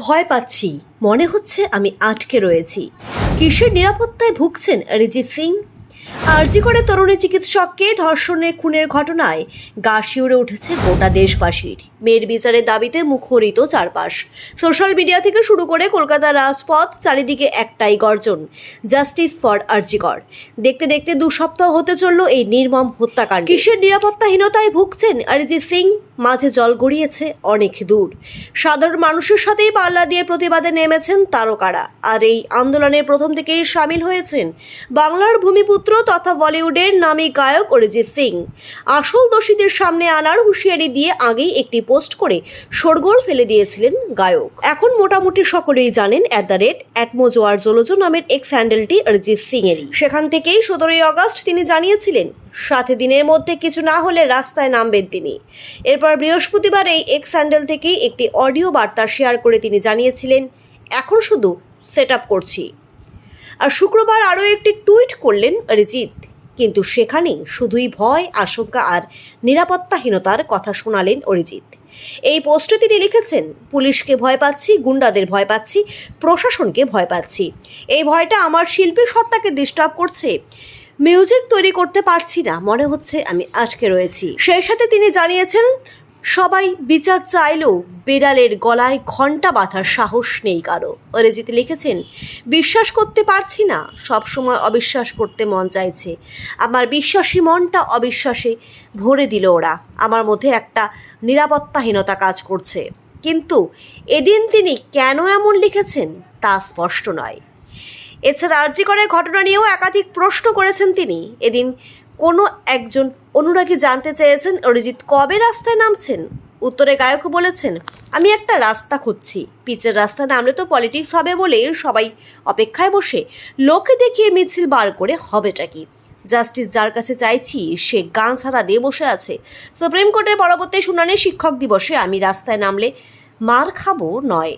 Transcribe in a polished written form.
ভয় পাচ্ছি, মনে হচ্ছে আমি আটকে রয়েছি। কিসের নিরাপত্তায় ভুগছেন অরিজিৎ সিং? আরজি করে তরুণী চিকিৎসককে ধর্ষণের খুনের ঘটনায় গা শিউরে উঠেছে গোটা দেশবাসীর। মেয়ের বিচারের দাবিতে মুখরিত চারপাশ। সোশ্যাল মিডিয়া থেকে শুরু করে কলকাতার রাজপথ, চারিদিকে একটাই গর্জন, জাস্টিস ফর আরজি কর। দেখতে দেখতে 2 সপ্তাহ হতে চলল এই নির্মম হত্যাকাণ্ড। কিসের নিরাপত্তাহীনতায় ভুগছেন অরিজিৎ সিং? মাঝে জল গড়িয়েছে অনেক দূর। সাধারণ মানুষের সাথেই পাল্লা দিয়ে প্রতিবাদে নেমেছেন তারকারা। আর এই আন্দোলনের প্রথম থেকেই সামিল হয়েছেন বাংলার ভূমিপুত্র তথা বলিউডের নামী গায়ক অরিজিৎ সিং। আসল দোষীদের সামনে আনার হুঁশিয়ারি দিয়ে আগেই একটি পোস্ট করে শোরগোল ফেলে দিয়েছিলেন গায়ক। এখন মোটামুটি সকলেই জানেন @মোজোয়ারজোলোজো নামের এক্স হ্যান্ডেলটি অরিজিৎ সিং এরই। সেখান থেকেই 17ই আগস্ট তিনি জানিয়েছিলেন 7 দিনের মধ্যে কিছু না হলে রাস্তায় নামবেন তিনি। এরপর বৃহস্পতিবার এই এক্স হ্যান্ডেল থেকেই একটি অডিও বার্তা শেয়ার করে তিনি জানিয়েছিলেন, এখন শুধু সেট আপ করছি। আর শুক্রবার আরও একটি টুইট করলেন অরিজিৎ, কিন্তু সেখানেই শুধুই ভয়, আশঙ্কা আর নিরাপত্তাহীনতার কথা শোনালেন অরিজিৎ। এই পোস্টে তিনি লিখেছেন, পুলিশকে ভয় পাচ্ছি, গুন্ডাদের ভয় পাচ্ছি, প্রশাসনকে ভয় পাচ্ছি। এই ভয়টা আমার শিল্পী সত্তাকে ডিস্টার্ব করছে। মিউজিক তৈরি করতে পারছি না, মনে হচ্ছে আমি আটকে রয়েছি। সেই সাথে তিনি জানিয়েছেন, সবাই বিচার চাইলেও বেড়ালের গলায় ঘণ্টা বাঁধার সাহস নেই কারো। অরিজিৎ লিখেছেন, বিশ্বাস করতে পারছি না, সবসময় অবিশ্বাস করতে মন চাইছে। আমার বিশ্বাসী মনটা অবিশ্বাসে ভরে দিল ওরা। আমার মধ্যে একটা নিরাপত্তাহীনতা কাজ করছে। কিন্তু এদিন তিনি কেন এমন লিখেছেন তা স্পষ্ট নয়। এছাড়া আরজি করে ঘটনা নিয়েও একাধিক প্রশ্ন করেছেন তিনি। এদিন কোনো একজন অনুরাগী জানতে চেয়েছেন অরিজিৎ কবে রাস্তায় নামছেন। উত্তরে গায়ক বলেছেন, আমি একটা রাস্তা খুঁজছি। পিচের রাস্তা নামলে তো পলিটিক্স হবে বলে সবাই অপেক্ষায় বসে লোকে দেখিয়ে মিছিল বার করে হবেটা কি? জাস্টিস যার কাছে চাইছি সে গান ছাড়া দিয়ে বসে আছে। সুপ্রিম কোর্টের পরবর্তী শুনানি শিক্ষক দিবসে আমি রাস্তায় নামলে মার খাবো নয়।